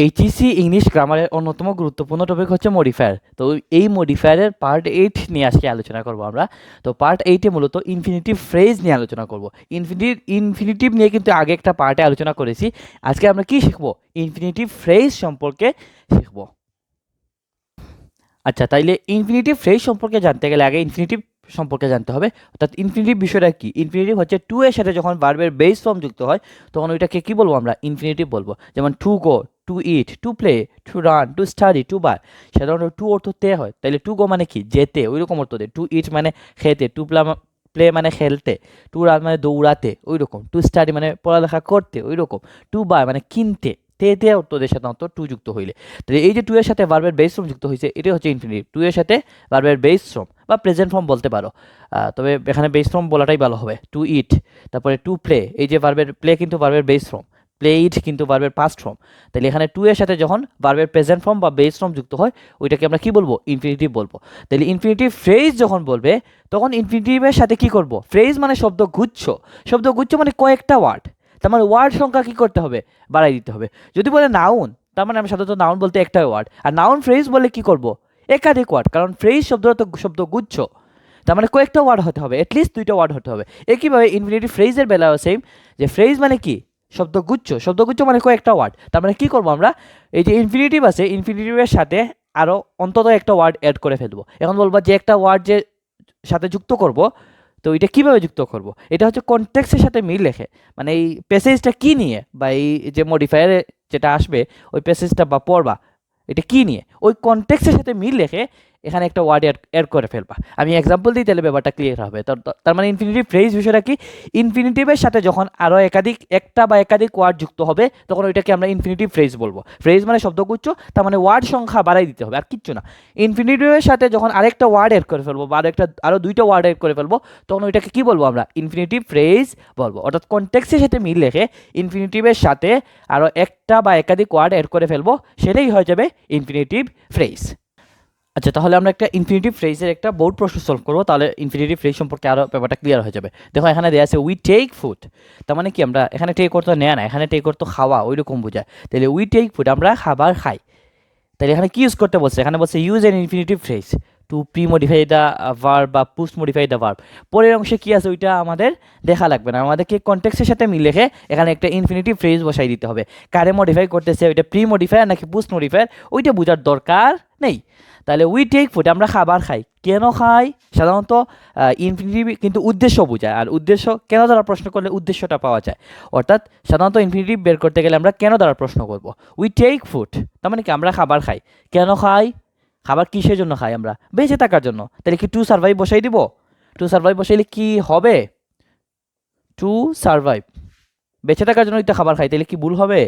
HSC English গ্রামারের অন্যতম গুরুত্বপূর্ণ টপিক হচ্ছে মডিফায়ার। তো এই মডিফায়ারের পার্ট 8 নিয়ে আজকে আলোচনা করব আমরা। তো পার্ট 8-এ মূলত ইনফিনিটিভ ফ্রেজ নিয়ে আলোচনা করব। ইনফিনিটিভ নিয়ে কিন্তু আগে একটা পার্টে আলোচনা করেছি। আজকে আমরা কি শিখব? ইনফিনিটিভ ফ্রেজ সম্পর্কে শিখব। আচ্ছা, তাইলে ইনফিনিটিভ ফ্রেজ সম্পর্কে জানতে গেলে আগে ইনফিনিটিভ সম্পর্কে জানতে হবে। অর্থাৎ ইনফিনিটিভ বিষয়টা কি? ইনফিনিটিভ হচ্ছে টু এর সাথে যখন ভার্বের বেস ফর্ম যুক্ত হয় তখন ওইটাকে কি বলবো আমরা? ইনফিনিটিভ বলবো। যেমন to go, to eat, to play, to run, to study, to buy. সাধারণত টু অর্থ তে হয়, তাইলে টু গো মানে কি? যেতে, ওই রকম অর্থ দেয়। টু ইট মানে খেতে, টু প্লে মানে খেলতে, টু রান মানে দৌড়াতে, ওই রকম। টু স্টাডি মানে পড়ালেখা করতে, ওই রকম। টু বাই মানে কিনতে, তে অর্থদের সাধারণত টু যুক্ত হইলে। তাহলে এই যে টু এর সাথে ভার্বের বেস ফর্ম যুক্ত হয়েছে, এটা হচ্ছে ইনফিনিটিভ। টু এর সাথে ভার্বের বেস ফর্ম বা প্রেজেন্ট ফর্ম বলতে পারো, তবে এখানে বেস ফর্ম বলাটাই ভালো হবে। টু ইট, তারপরে টু প্লে, এই যে ভার্বের প্লে কিন্তু ভার্বের বেস ফর্ম, প্লে ইট কিন্তু ভার্বের পাস্ট ফর্ম। তাহলে এখানে টু এর সাথে যখন ভার্বের প্রেজেন্ট ফর্ম বা বেস ফর্ম যুক্ত হয় ওইটাকে আমরা কি বলবো? ইনফিনিটিভ বলবো। তাহলে ইনফিনিটিভ ফ্রেজ যখন বলবে তখন ইনফিনিটিভের সাথে কি করব? ফ্রেজ মানে শব্দগুচ্ছ, শব্দগুচ্ছ মানে কয়েকটা ওয়ার্ড, তার মানে ওয়ার্ড সংখ্যা কি করতে হবে? বাড়াই দিতে হবে। যদি বলে নাউন, তার মানে আমি সাধারণত নাউন বলতে একটা ওয়ার্ড, আর নাউন ফ্রেজ বলে কি করব? একাধিক ওয়ার্ড, কারণ ফ্রেজ শব্দটা তো শব্দগুচ্ছ, তার মানে কয়েকটা ওয়ার্ড হতে হবে, অ্যাটলিস্ট দুইটা ওয়ার্ড হতে হবে। একইভাবে ইনফিনিটিভ ফ্রেজের বেলাও সেম, যে ফ্রেজ মানে কি? শব্দগুচ্ছ, শব্দগুচ্ছ মানে কয়েকটা ওয়ার্ড। তার মানে কি করব আমরা? এই যে ইনফিনিটিভ আছে, ইনফিনিটিভের সাথে আরও অন্তত একটা ওয়ার্ড অ্যাড করে ফেলবো। এখন বলবো যে একটা ওয়ার্ড যে সাথে যুক্ত করব, তো এটা কীভাবে যুক্ত করব? এটা হচ্ছে কনটেক্সটের সাথে মিল রেখে, মানে এই প্যাসেজটা কী নিয়ে, বা এই যে মডিফায়ারে যেটা আসবে ওই প্যাসেজটা বা পড়বা এটা কী নিয়ে, ওই কনটেক্সটের সাথে মিল রেখে এখানে একটা ওয়ার্ড অ্যাড করে ফেলবা। আমি এক্সাম্পল দিই, তাহলে ব্যাপারটা ক্লিয়ার হবে। তার মানে ইনফিনিটিভ ফ্রেজ বিষয়টা কি? ইনফিনিটিভের সাথে যখন আরও একটা বা একাধিক ওয়ার্ড যুক্ত হবে তখন ওইটাকে আমরা ইনফিনিটিভ ফ্রেজ বলবো। ফ্রেজ মানে শব্দগুচ্ছ, তার মানে ওয়ার্ড সংখ্যা বাড়াই দিতে হবে, আর কিচ্ছু না। ইনফিনিটিভের সাথে যখন আরেকটা ওয়ার্ড অ্যাড করে ফেলবো বা আরও দুইটা ওয়ার্ড অ্যাড করে ফেলবো তখন ওইটাকে কী বলবো আমরা? ইনফিনিটিভ ফ্রেজ বলবো। অর্থাৎ কনটেক্সটের সাথে মিল রেখে ইনফিনিটিভের সাথে আরও একটা বা একাধিক ওয়ার্ড অ্যাড করে ফেলবো, সেটাই হয়ে যাবে ইনফিনিটিভ ফ্রেজ। আচ্ছা, তাহলে আমরা একটা ইনফিনিটিভ ফ্রেজের একটা বোর্ড প্রশ্ন সলভ করবো, তাহলে ইনফিনিটিভ ফ্রেজ সম্পর্কে আরও ব্যাপারটা ক্লিয়ার হয়ে যাবে। দেখো এখানে দেওয়া আছে উই টেক ফুড, তার মানে কি? আমরা এখানে টেক করতো নেয়া না, এখানে টেক করতো খাওয়া, ওই রকম বোঝায়। তাহলে উই টেক ফুড, আমরা খাবার খাই। তাহলে এখানে কি ইউজ করতে বলছে? এখানে বলছে use N infinitive phrase two pre modify the verb বা পোস্ট মডিফাই দ্য ভার্ব। পরের অংশে কী আছে ওইটা আমাদের দেখা লাগবে না, আমাদেরকে কনটেক্সটের সাথে মিল রেখে এখানে একটা ইনফিনিটিভ ফ্রেজ বসাই দিতে হবে। কারে মডিফাই করতেছে, ওইটা প্রি মডিফায়ার নাকি পোস্ট মডিফায়ার, ওইটা বোঝার দরকার নেই। তাহলে উই টেক ফুড, আমরা খাবার খাই। কেন খাই? সাধারণত ইনফিনিটিভ কিন্তু উদ্দেশ্য বোঝায়, আর উদ্দেশ্য কেন দ্বারা প্রশ্ন করলে উদ্দেশ্যটা পাওয়া যায়। অর্থাৎ সাধারণত ইনফিনিটিভ বের করতে গেলে আমরা কেন দ্বারা প্রশ্ন করব। উই টেক ফুড, তার মানে কি? আমরা খাবার খাই। কেন খাই? খাবার কিসের জন্য খাই? আমরা বেঁচে থাকার জন্য। তাহলে কি টু সার্ভাইভ বসাই দিব? টু সার্ভাইভ বসাইলে কি হবে? টু সার্ভাইভ, বেঁচে থাকার জন্য এটা খাবার খাই, তাহলে কি ভুল হবে?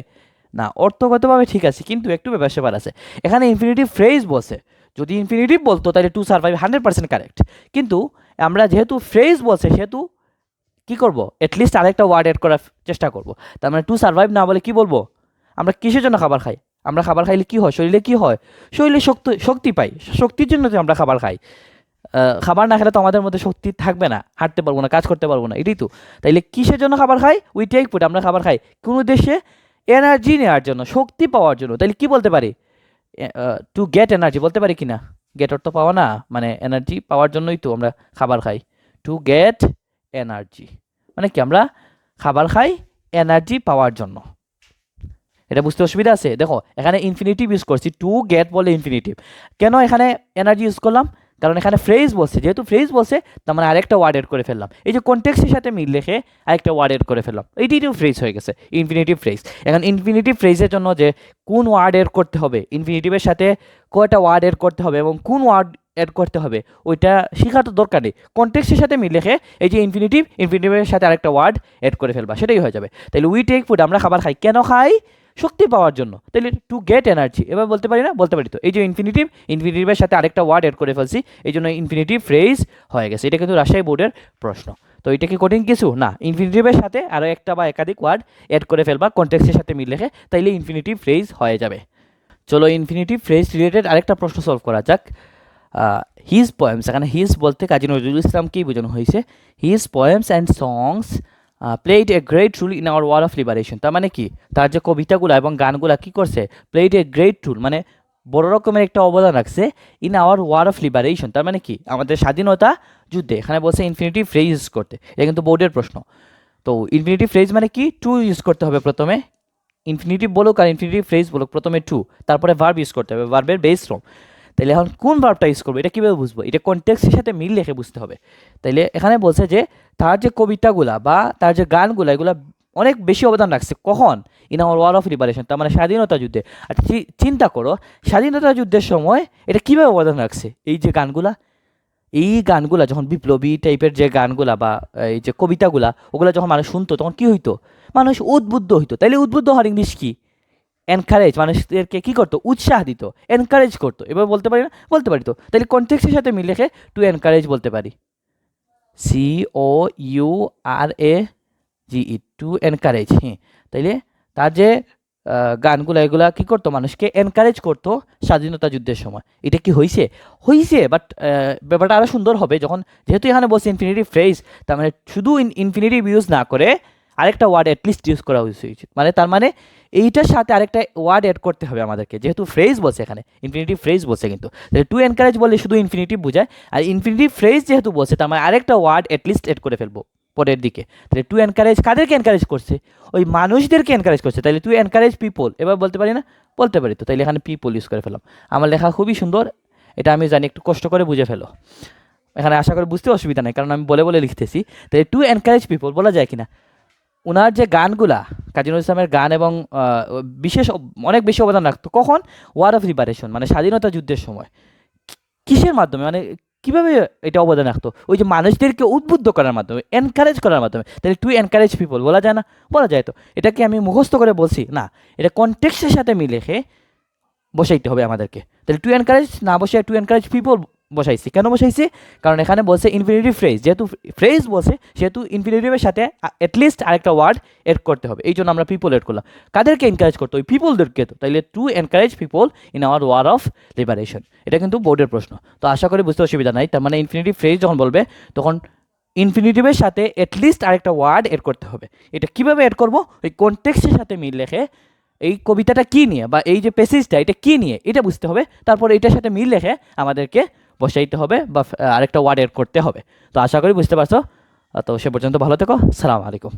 না, অর্থগতভাবে ঠিক আছে, কিন্তু একটু ব্যাপার স্যাপার আছে। এখানে ইনফিনিটিভ ফ্রেজ বলছে, যদি ইনফিনিটিভ বলতো তাহলে টু সার্ভাইভ 100% কারেক্ট, কিন্তু আমরা যেহেতু ফ্রেজ বলছে সেহেতু কী করবো? অ্যাটলিস্ট আরেকটা ওয়ার্ড অ্যাড করার চেষ্টা করবো। তার মানে টু সার্ভাইভ না বলে কি বলবো? আমরা কিসের জন্য খাবার খাই? আমরা খাবার খাইলে কি হয়? শরীরে কি হয়? শরীরে শক্তি পাই, শক্তির জন্য তো আমরা খাবার খাই। খাবার না খেলে তো আমাদের মধ্যে শক্তি থাকবে না, হাঁটতে পারবো না, কাজ করতে পারবো না, এটাই তো। তাইলে কিসের জন্য খাবার খাই? উই টেক ফুড, আমরা খাবার খাই কোন উদ্দেশ্যে? এনার্জি নেওয়ার জন্য, শক্তি পাওয়ার জন্য। তাইলে কি বলতে পারি? টু গেট এনার্জি বলতে পারি কি না? গেট অর্থ পাওয়া না, মানে এনার্জি পাওয়ার জন্যই তো আমরা খাবার খাই। টু গেট এনার্জি মানে কি? আমরা খাবার খাই এনার্জি পাওয়ার জন্য। এটা বুঝতে অসুবিধা আছে? দেখো এখানে ইনফিনিটিভ ইউজ করছি, টু গেট বলে ইনফিনিটিভ। কেন এখানে এনার্জি ইউজ করলাম? কারণ এখানে ফ্রেজ বলছে, যেহেতু ফ্রেজ বলছে তার মানে আরেকটা ওয়ার্ড এড করে ফেললাম। এই যে কনটেক্সটের সাথে মিল রেখে আরেকটা ওয়ার্ড এড করে ফেললাম, এইটাই তো ফ্রেজ হয়ে গেছে, ইনফিনিটিভ ফ্রেজ। এখন ইনফিনিটিভ ফ্রেজের জন্য যে কোন ওয়ার্ড এড করতে হবে, ইনফিনিটিভের সাথে কয়টা ওয়ার্ড এড করতে হবে এবং কোন ওয়ার্ড অ্যাড করতে হবে ওইটা শেখার তো দরকার নেই। কনটেক্সটের সাথে মিল রেখে এই যে ইনফিনিটিভের সাথে আরেকটা ওয়ার্ড অ্যাড করে ফেলবা, সেটাই হয়ে যাবে। তাহলে উই টেক ফুড, আমরা খাবার খাই। কেন খাই? শক্তি পাওয়ার জন্য। তাহলে টু গেট এনার্জি, এবার বলতে পারি না? বলতে পারি তো। এই যে ইনফিনিটিভের সাথে আরেকটা ওয়ার্ড অ্যাড করে ফেলছি, এই জন্য ইনফিনিটিভ ফ্রেজ হয়ে গেছে। এটা কিন্তু রাজশাহী বোর্ডের প্রশ্ন। তো এটা কি কঠিন কিছু না? ইনফিনিটিভের সাথে আরও একটা বা একাধিক ওয়ার্ড অ্যাড করে ফেলবা কনটেক্সটের সাথে মিল রেখে, তাইলে ইনফিনিটিভ ফ্রেজ হয়ে যাবে। চলো ইনফিনিটিভ ফ্রেজ রিলেটেড আরেকটা প্রশ্ন সলভ করা যাক। হিজ পোয়েমস, এখানে হিজ বলতে কাজী নজরুল ইসলামকেই বোঝানো হয়েছে। His poems and songs played a great role in our war of liberation. তার মানে কি, তার যে কবিতাগুলো এবং গানগুলা কি করছে, প্লেড এ গ্রেট রোল মানে বড় রকমের একটা অবদান রাখছে in our war of liberation. তার মানে কি, আমাদের স্বাধীনতা যুদ্ধে। এখানে বলছে ইনফিনিটিভ ফ্রেজ ইউজ করতে, এটা কিন্তু বোর্ডের প্রশ্ন। তো ইনফিনিটিভ ফ্রেজ মানে কি, টু ইউজ করতে হবে প্রথমে, ইনফিনিটিভ বলুক আর ইনফিনিটিভ ফ্রেজ বলুক, প্রথমে টু, তারপরে ভার্ব ইউজ করতে হবে, ভার্বের বেস ফর্ম। তাইলে এখন কোন ভার্বটা ইউজ করবো এটা কীভাবে বুঝবো, এটা কনটেক্সটের সাথে মিল রেখে বুঝতে হবে। তাইলে এখানে বলছে যে তার যে কবিতাগুলা বা তার যে গানগুলা এগুলা অনেক বেশি অবদান রাখছে, কখন, in our war of liberation, তার মানে স্বাধীনতা যুদ্ধে। আর চিন্তা করো স্বাধীনতা যুদ্ধের সময় এটা কীভাবে অবদান রাখছে, এই যে গানগুলা, এই গানগুলা যখন বিপ্লবী টাইপের যে গানগুলা বা এই যে কবিতাগুলা ওগুলা যখন মানুষ শুনতো তখন কী হইতো, মানুষ উদ্বুদ্ধ হইতো। তাইলে উদ্বুদ্ধ হওয়ার ইংলিশ কি, এনকারেজ, মানুষদেরকে কী করতো, উৎসাহ দিত, এনকারেজ করতো। এবার বলতে পারি না, বলতে পারি। তো তাহলে কনটেক্সটের সাথে মিল রেখে টু এনকারেজ বলতে পারি, COURAGE, টু এনকারেজ। হ্যাঁ, তাইলে তার যে গানগুলো এগুলা কী করতো, মানুষকে এনকারেজ করতো স্বাধীনতা যুদ্ধের সময়। এটা কি হয়েছে, হয়েছে, বাট ব্যাপারটা আরও সুন্দর হবে যখন, যেহেতু এখানে বলছে ইনফিনিটিভ ফ্রেজ, তার মানে শুধু ইনফিনিটিভ ইউজ না করে আরেকটা ওয়ার্ড অ্যাটলিস্ট ইউজ করা উচিত। মানে তার মানে এইটার সাথে আরেকটা ওয়ার্ড অ্যাড করতে হবে আমাদেরকে, যেহেতু ফ্রেজ বলছে এখানে, ইনফিনিটিভ ফ্রেজ বলছে কিন্তু। তাহলে টু এনকারেজ বললে শুধু ইনফিনিটিভ বোঝায়, আর ইনফিনিটিভ ফ্রেজ যেহেতু বলছে তার মানে আরেকটা ওয়ার্ড অ্যাটলিস্ট অ্যাড করে ফেলবো পরের দিকে। তাহলে টু এনকারেজ কাদেরকে এনকারেজ করছে, ওই মানুষদেরকে এনকারেজ করছে। তাহলে টু এনকারেজ পিপল, এবার বলতে পারি না, বলতে পারি। তো তাইলে এখানে পিপল ইউজ করে ফেলাম। আমার লেখা খুবই সুন্দর, এটা আমি জানি, একটু কষ্ট করে বুঝে ফেলো। এখানে আশা করি বুঝতে অসুবিধা নেই, কারণ আমি বলে বলে লিখতেছি। তাহলে টু এনকারেজ পিপল বলা যায় কিনা, ওনার যে গানগুলা, কাজী নজরুল ইসলামের গান এবং বিশেষ অনেক বেশি অবদান রাখতো কখন, ওয়ার অফ লিবারেশন মানে স্বাধীনতা যুদ্ধের সময়। কিসের মাধ্যমে, মানে কীভাবে এটা অবদান রাখতো, ওই যে মানুষদেরকে উদ্বুদ্ধ করার মাধ্যমে, এনকারেজ করার মাধ্যমে। তাহলে টু এনকারেজ পিপল বলা যায় না, বলা যায়। তো এটাকে আমি মুখস্থ করে বলছি না, এটা কনটেক্সটের সাথে মিলে বসাইতে হবে আমাদেরকে। তাহলে টু এনকারেজ না বসে টু এনকারেজ পিপল বসাইছি। কেন বসাইছি, কারণ এখানে বলছে ইনফিনিটিভ ফ্রেজ, যেহেতু ফ্রেজ বলছে সেহেতু ইনফিনিটিভের সাথে অ্যাটলিস্ট আরেকটা ওয়ার্ড এড করতে হবে, এই জন্য আমরা পিপল এড করলাম। কাদেরকে এনকারেজ করতো, ওই পিপলদেরকে। তো তাইলে to encourage people in our war of liberation, এটা কিন্তু বোর্ডের প্রশ্ন। তো আশা করি বুঝতে অসুবিধা নাই। তার মানে ইনফিনিটিভ ফ্রেজ যখন বলবে তখন ইনফিনিটিভের সাথে অ্যাটলিস্ট আরেকটা ওয়ার্ড এড করতে হবে। এটা কীভাবে এড করবো, ওই কনটেক্সটের সাথে মিল রেখে এই কবিতাটা কী নিয়ে বা এই যে প্যাসেজটা এটা কী নিয়ে এটা বুঝতে হবে, তারপর এটার সাথে মিল রেখে আমাদেরকে বসাইতে হবে বা আরেকটা ওয়ার্ড এড করতে হবে। তো আশা করি বুঝতে পারছো। তো সে পর্যন্ত ভালো থেকো, সালাম আলাইকুম।